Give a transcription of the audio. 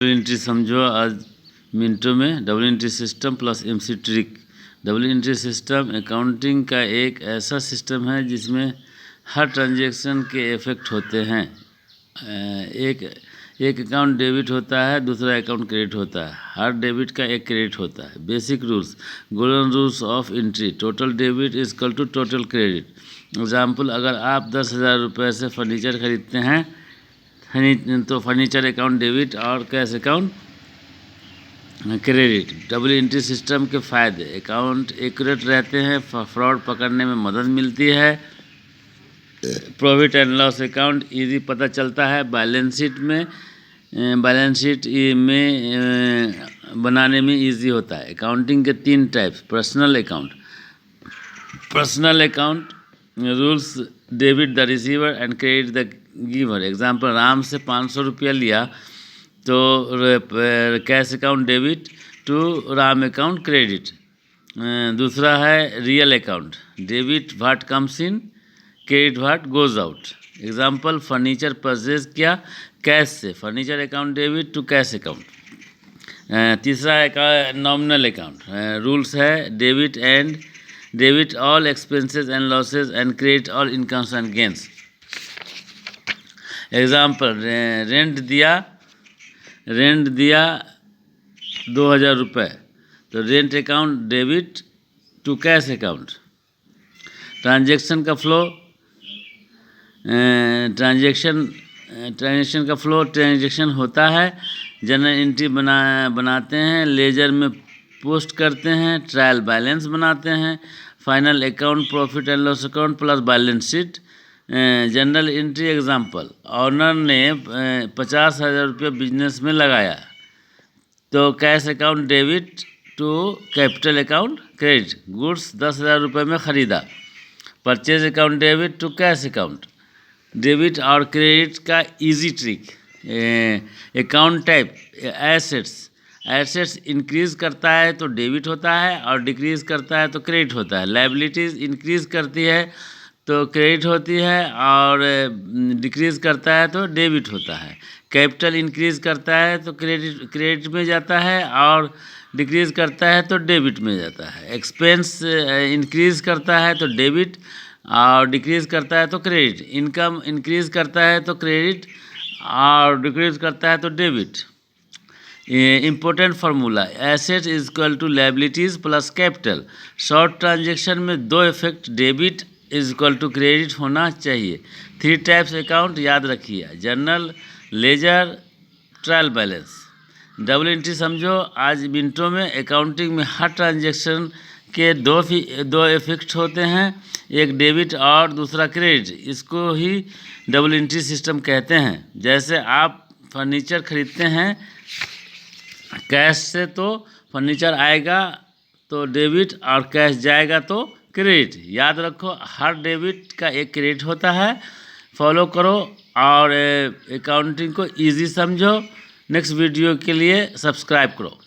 Double entry समझो आज मिनटों में। Double entry system plus MC trick. Double entry system accounting का एक ऐसा सिस्टम है जिसमें हर ट्रांजैक्शन के इफेक्ट होते हैं। एक अकाउंट डेबिट होता है, दूसरा अकाउंट क्रेडिट होता है। हर डेबिट का एक क्रेडिट होता है। Basic rules, golden rules of entry. Total debit is equal to total credit. Example, अगर आप 10,000 रुपये से फर्नीचर खरीदते हैं तो फर्नीचर अकाउंट डेबिट और cash account credit. Double entry system के फ़ायदे, अकाउंट एक्यूरेट रहते हैं, फ्रॉड पकड़ने में मदद मिलती है, profit and loss account easy पता चलता है, बैलेंस शीट में बनाने में इजी होता है। अकाउंटिंग के 3 types. Personal account rules, debit the receiver and credit the giver. Example, Ram से 500 रुपया लिया तो cash account debit to Ram account credit. दूसरा है real account, debit what comes in, credit what goes out. Example, furniture purchase किया cash से, furniture account debit to cash account. तीसरा nominal account rules है, debit all expenses and losses and credit all incomes and gains. Example, rent दिया 2,000 रुपये तो rent account debit to cash account. Transaction का flow, transaction होता है, general entry बनाते हैं, लेजर में पोस्ट करते हैं, ट्रायल बैलेंस बनाते हैं, final account profit and loss account plus balance sheet. General entry example, owner ने 50,000 रुपये बिजनेस में लगाया तो cash account debit to capital account credit. Goods 10,000 रुपये में ख़रीदा, purchase account debit to cash account. Debit और क्रेडिट का easy trick. Account type, assets increase करता है तो डेबिट होता है और डिक्रीज़ करता है तो क्रेडिट होता है। लायबिलिटीज़ इंक्रीज़ करती है तो क्रेडिट होती है और डिक्रीज़ करता है तो डेबिट होता है। कैपिटल इंक्रीज़ करता है तो क्रेडिट में जाता है और डिक्रीज़ करता है तो डेबिट में जाता है। एक्सपेंस इंक्रीज़ करता है तो डेबिट और डिक्रीज़ करता है तो क्रेडिट। इनकम इंक्रीज़ करता है तो क्रेडिट और डिक्रीज़ करता है तो debit. Important formula, asset is equal to liabilities plus capital. Short transaction में 2 effect, debit is equal to credit होना चाहिए। 3 टाइप्स अकाउंट याद रखिए, journal, ledger, trial balance. Double entry समझो आज मिनटों में। अकाउंटिंग में हर ट्रांजेक्शन के 2 इफेक्ट होते हैं, एक डेबिट और दूसरा क्रेडिट। इसको ही डबल एंट्री सिस्टम कहते हैं। जैसे आप फर्नीचर खरीदते हैं कैश से तो फर्नीचर आएगा तो डेबिट और कैश जाएगा तो क्रेडिट। याद रखो, हर डेबिट का एक क्रेडिट होता है। फॉलो करो और अकाउंटिंग को इजी समझो। नेक्स्ट वीडियो के लिए सब्सक्राइब करो।